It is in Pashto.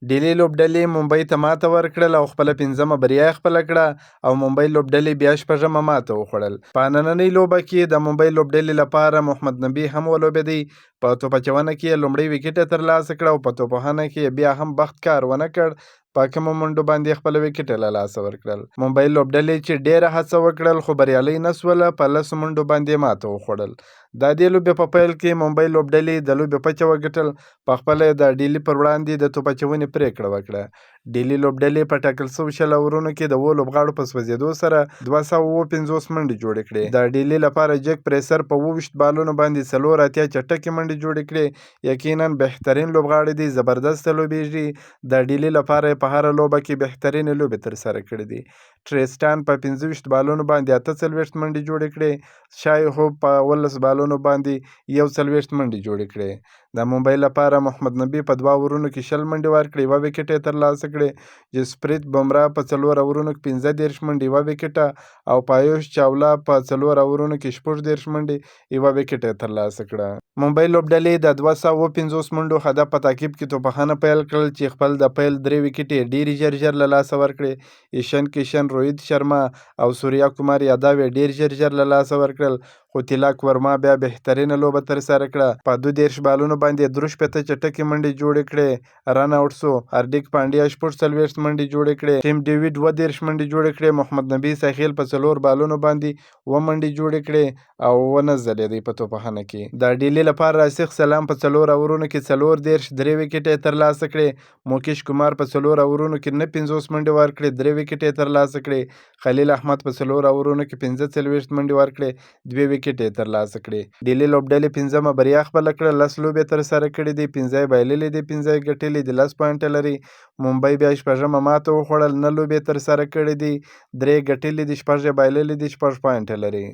ډیلي لوبډلې ممبۍ ته ماته ورکړل او خپله 5مه بریا یې خپله کړه او ممبۍ لوبډلې بیا 6مه ماته وخوړل. په نننۍ لوبه کې د ممبۍ لوبډلې لپاره محمد نبي هم ولوبېدی. په توپ اچونه کې یې لومړی ویکټ یې ترلاسه کړ او په توپ وهنه کې یې بیا هم بخت کار ونه کړ. په کمو منډو باندې خپل ویکټ له لاسه ورکړل. ممبۍ لوبډلې چې ډیره هڅه وکړل خو بریالۍ نه سوله، په 10 منډو باندې ماته وخوړل. د دې لوبې په پیل کې ممبۍ لوبډلې د لوبې پچه وګټل، په خپله یې د ډیلي پر وړاندې د توپ اچونې پرېکړه وکړه. ډیلي لوبډلې په ټاکل شوي 20 اورونو کې د 7 لوبغاړو په سوځېدو سره 250 منډې جوړې کړې. د ډیلي لپاره جک پریسر په 27 بالونو باندې 4 اتیا چټکې منډې جوړې کړې. یقینا بهترین لوبغاړی دی، زبردسته لوبیږي. د ډیلي لپاره یې په هره لوبه کې بهترینې لوبې ترسره کړې دي. ټریسټان په 25 بالونو باندې 48 منډې جوړې کړې. شای هوپ په 18 بالونو باندې 41 منډې جوړې کړې. د ممبۍ لپاره محمد نبي په 2 اورونو کې 20 منډې ورکړې، 1 ویکټ یې ترلاسه کړې. جسپریت بمرا په 4 اورونو کې 15 منډې، 1 ویکټ او پایوش چاولا په 4 اورونو کې 14 منډې، 1 ویکټ یې ترلاسه کړه. ممبۍ لوبډلې د 250 منډو هدف په تعقیب کې توپخانه پیل کړل چې خپل د پیل 3 ویکټې ډېرې ژر له لاسه ورکړې. ایشن کشن، روهیت شرما او سوریا کومار یادو یې ډېر ژر له لاسه ورکړل. خو تیلک ورما بیا بهترینه لوبه ترسره کړه. په 32 بالونو باندې 63 چټکې منډې جوړې کړې. رن اوټ شو. هاردیک پانډیا 46 منډې جوړې کړې. ټیم ډیوډ 32 منډې جوړې کړې. محمد نبي ساحل په 4 بالونو باندې 7 منډې جوړې کړې او ونه ځلېدی په توپخانه کې. د ډیلي لپاره راسخ سلام په 4 اورونو کې 14 3 ویکټ یې ترلاسه کړې. موکیش کمار په 4 اورونو کې 49 منډې ورکړې، 3 ویکټ یې ترلاسه کړې. خلیل احمد په 4 اورونو کې 45 منډې ورکړې، 2 ویکټ یې ترلاسه کړې. ډیلي لوبډلې 5مه بریا خپله کړه، 10 لوبې ترسره کړې دي، 5 یې بایللې دي، 5 یې ګټلې دي، 10 پوینټه لري. ممبۍ بیا 6مه ماته وخوړل، 9 لوبې ترسره کړې دي، 3 یې ګټلې دي، 6 یې بایللې دي، 6 پوینټه لري.